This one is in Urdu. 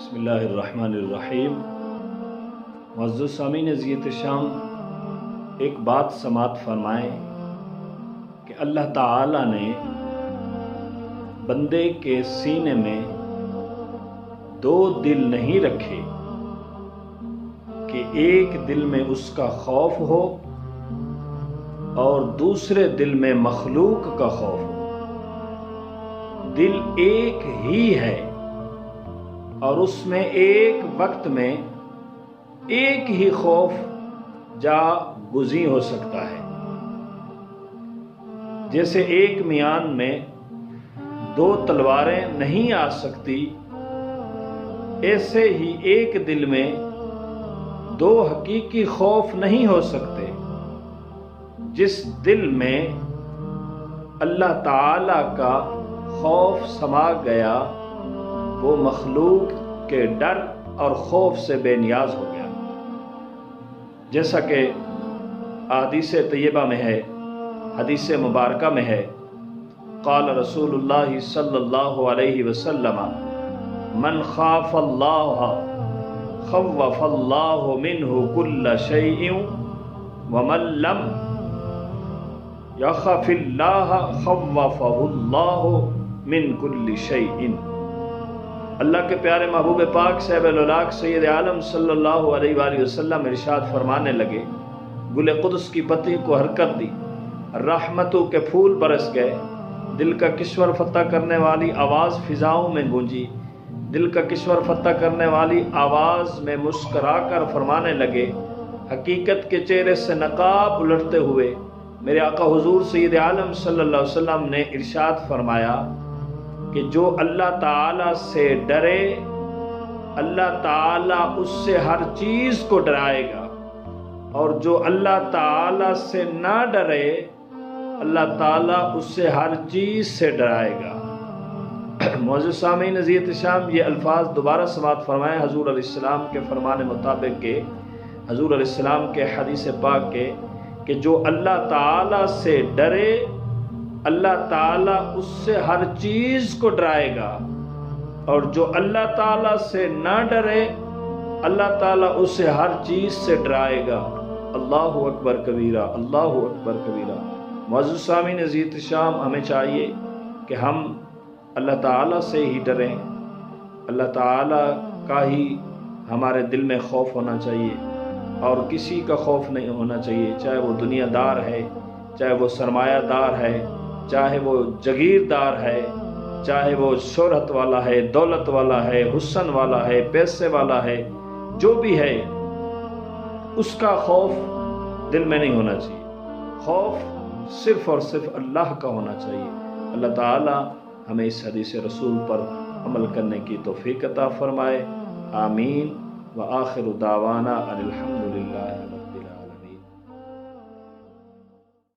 بسم اللہ الرحمن الرحیم۔ معزز سامعین عزیز شام، ایک بات سماعت فرمائیں کہ اللہ تعالی نے بندے کے سینے میں دو دل نہیں رکھے کہ ایک دل میں اس کا خوف ہو اور دوسرے دل میں مخلوق کا خوف ہو۔ دل ایک ہی ہے اور اس میں ایک وقت میں ایک ہی خوف جا گزین ہو سکتا ہے۔ جیسے ایک میان میں دو تلواریں نہیں آ سکتی، ایسے ہی ایک دل میں دو حقیقی خوف نہیں ہو سکتے۔ جس دل میں اللہ تعالی کا خوف سما گیا وہ مخلوق کے ڈر اور خوف سے بے نیاز ہو گیا۔ جیسا کہ احادیث طیبہ میں ہے، حدیث مبارکہ میں ہے، قال رسول اللہ صلی اللہ علیہ وسلم من خاف اللہ خوف اللہ منہ کل شیء ومن لم یخف اللہ خوفہ اللہ من کل شیء۔ اللہ کے پیارے محبوب پاک صاحب الاولاق سید عالم صلی اللہ علیہ وآلہ وسلم ارشاد فرمانے لگے، گل قدس کی پتی کو حرکت دی، رحمتوں کے پھول برس گئے، دل کا کشور فتح کرنے والی آواز فضاؤں میں گونجی، دل کا کشور فتح کرنے والی آواز میں مسکرا کر فرمانے لگے، حقیقت کے چہرے سے نقاب الٹتے ہوئے میرے آقا حضور سید عالم صلی اللہ علیہ وسلم نے ارشاد فرمایا کہ جو اللہ تعالیٰ سے ڈرے اللہ تعالیٰ اس سے ہر چیز کو ڈرائے گا، اور جو اللہ تعالیٰ سے نہ ڈرے اللہ تعالیٰ اس سے ہر چیز سے ڈرائے گا۔ معزز سامعین عزیز احتشام، یہ الفاظ دوبارہ سماعت فرمائیں حضور علیہ السلام کے فرمان مطابق کے، حضور علیہ السلام کے حدیث پاک کے، کہ جو اللہ تعالیٰ سے ڈرے اللہ تعالیٰ اس سے ہر چیز کو ڈرائے گا، اور جو اللہ تعالیٰ سے نہ ڈرے اللہ تعالیٰ اس سے ہر چیز سے ڈرائے گا۔ اللہ اکبر کبیرہ، اللہ اکبر کبیرہ۔ معزز سامعین عزیز احتشام، ہمیں چاہیے کہ ہم اللہ تعالیٰ سے ہی ڈریں، اللہ تعالیٰ کا ہی ہمارے دل میں خوف ہونا چاہیے، اور کسی کا خوف نہیں ہونا چاہیے، چاہے وہ دنیا دار ہے، چاہے وہ سرمایہ دار ہے، چاہے وہ جگیردار ہے، چاہے وہ شہرت والا ہے، دولت والا ہے، حسن والا ہے، پیسے والا ہے، جو بھی ہے اس کا خوف دل میں نہیں ہونا چاہیے۔ خوف صرف اور صرف اللہ کا ہونا چاہیے۔ اللہ تعالی ہمیں اس حدیث رسول پر عمل کرنے کی توفیق عطا فرمائے، آمین۔ وآخر دعوانا ان الحمد للہ